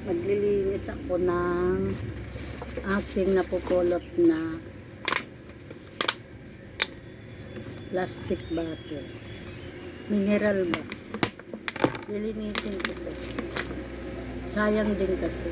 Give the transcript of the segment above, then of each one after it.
Maglilinis ako ng aking napupulot na plastic bottle. Mineral ba? Lilinisin ko to. Sayang din kasi.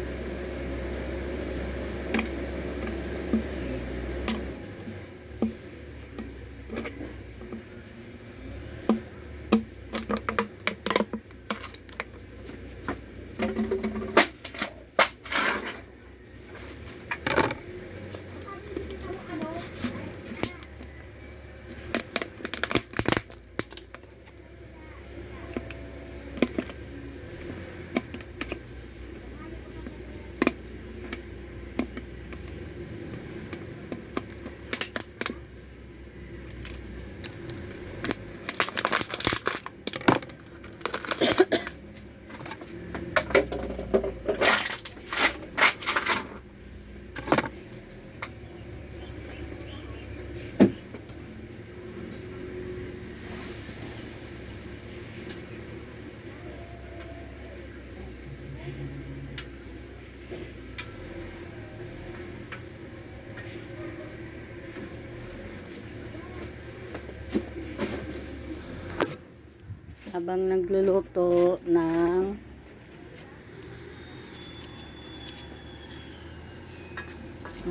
Habang nagluluto ng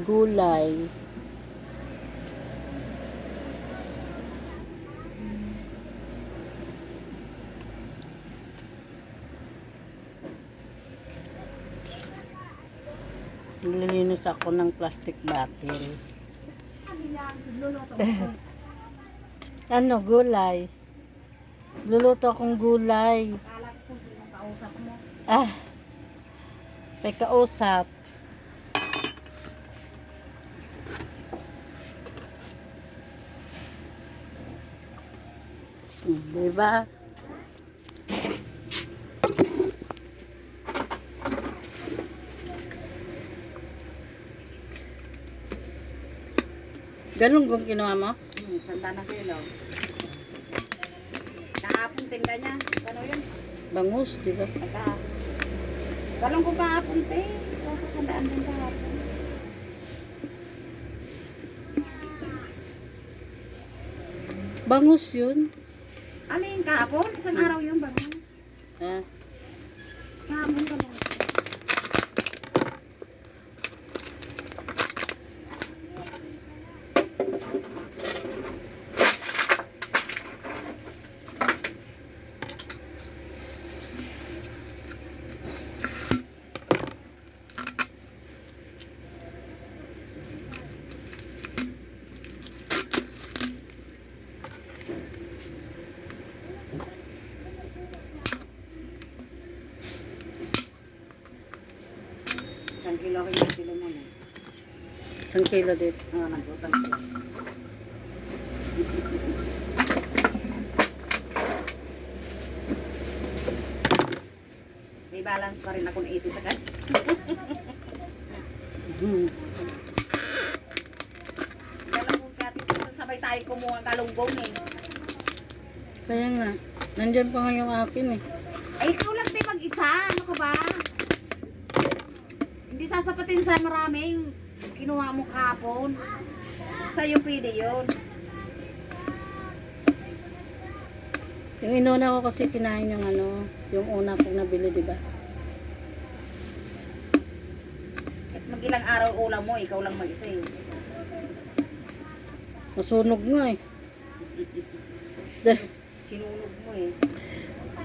gulay, naglilinis ako ng plastic bottle. Ano, gulay? Luluto akong gulay. Ah, may kausap. Diba? Ganun kung kinuha mo? Sanda na kilo. Kahapon tinda niya. Ano yun? Bangus, diba? Galong ko kahapon, te. Ako sandaan din kahapon. Bangus yun. Ano yung kahapon? Isang araw yung bangon. Ah, Kahapon galong. Isang kilo kayo kilo mo na. 1 kilo dito. Nagutang ko. May balance pa rin ako na 80 sakad. Galang kong katis, sabay tayo kumuha ng kalunggong eh. Kaya nga, nandyan pa nga yung akin eh. Ay, ikaw lang tayo mag-isa. Ano ka ba? Hindi sasapatin sa maraming kinuha mo kahapon. Sa'yo pwede yun. Yung inuna ko kasi kinain yung ano, yung una kong nabili, diba? At mag-ilang araw ulam mo, ikaw lang mag-isa eh. Masunog nga eh. Sinunog mo eh.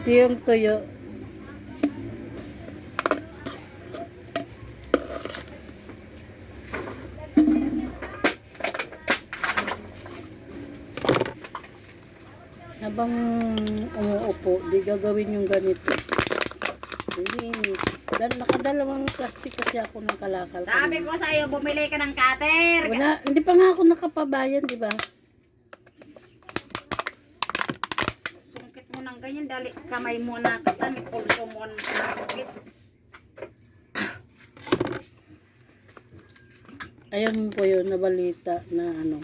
Ito yung tuyo. Habang umuupo, di gagawin yung ganito. Linis. Nakadalawang plastic kasi ako ng kalakal. Sabi ko sa'yo, bumili ka ng cutter. Wala, hindi pa nga ako nakapabayan, di ba? Sungkit mo ng ganyan, dali kamay mo na kasan, pulso mo na sungkit. Ayan po yun, na balita na ano.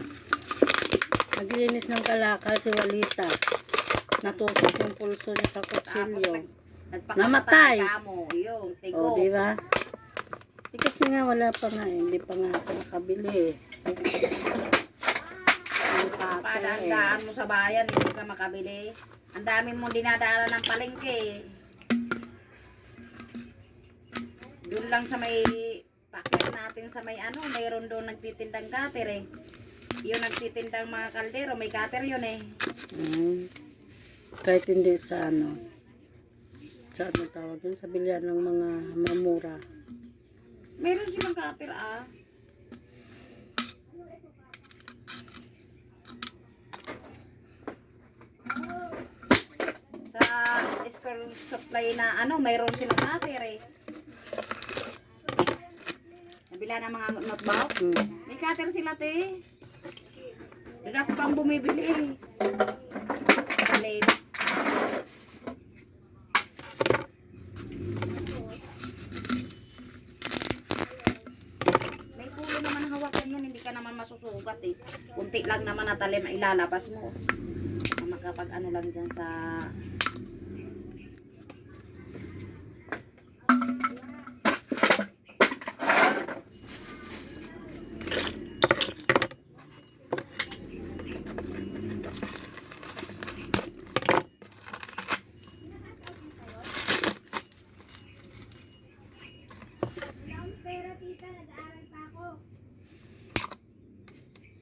Naglilinis ng kalakal si Walita. Natusok yung pulso niya sa kutsilyo. Namatay. Mo, yung tigo. O, di ba? Kasi nga wala pa nga eh. Hindi pa nga ako nakabili eh. Ang pato eh. Padaan mo sa bayan, hindi ka makabili. Ang dami mong dinadaanan ng palengke. Doon lang sa may packet natin sa may ano, mayroon doon nagtitindang cutter eh. Yung nagtitindang mga kaldero, may cutter yun eh. Kahit hindi sa ano. Sa ano tawag yun? Sa bilihan ng mga mamura. Meron silang cutter ah. Sa school supply na ano, mayroon silang cutter eh. Nabila ng mga notebook. May cutter sila te. Hindi ako pang bumibili. Alin. May pulo naman hawakan yan. Hindi ka naman masusugat eh. Kunti lang naman natalim na ilalabas mo. Makapag ano lang dyan sa...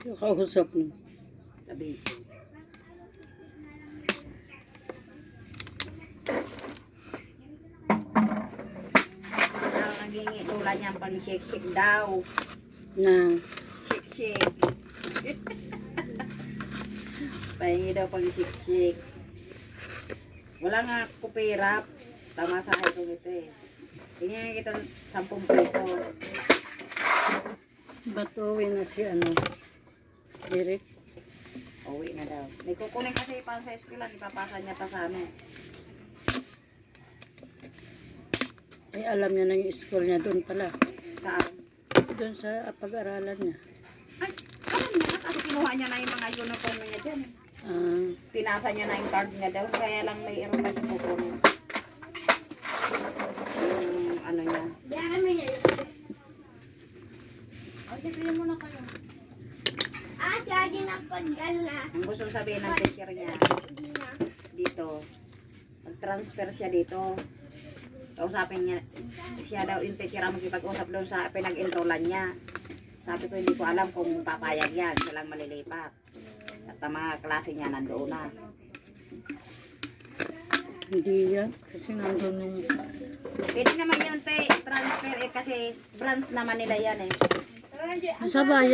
Yung kausap mo. Sabi ko. Naging itula niya pang shake-shake daw. Na. Shake-shake. Pahingi daw pang shake-shake. Wala nga kupirap. Tama sa akin kong ito eh. Tingnan kita 10 piso. Batuwi na si ano. Eric. Uwi na daw. May kukunin kasi pa sa eskwela. Ipapasa niya pa sa ano. Ay, alam niya na yung school niya doon pala. Saan? Doon sa pag-aralan niya. Ay, alam niya na. Kasi kinuha niya na yung mga uniform niya dyan. Pinasa niya na yung card niya daw. Kaya lang may error na siya kukunin. Yung ano niya. Charging na pag ano na. Ang gusto sabihin ng teacher niya, dito, mag-transfer siya dito. Kausapin niya, siya daw yung teacher ang makipag-usap doon sa pinag-enrollan niya. Sabi ko, hindi ko alam kung papayag yan, siya lang malilipat. At ang mga klase niya nandoon na. Hindi yan. Kasi nandun yung... Pwede naman yun, te, transfer eh, kasi branch naman nila yan eh. Sa bayan.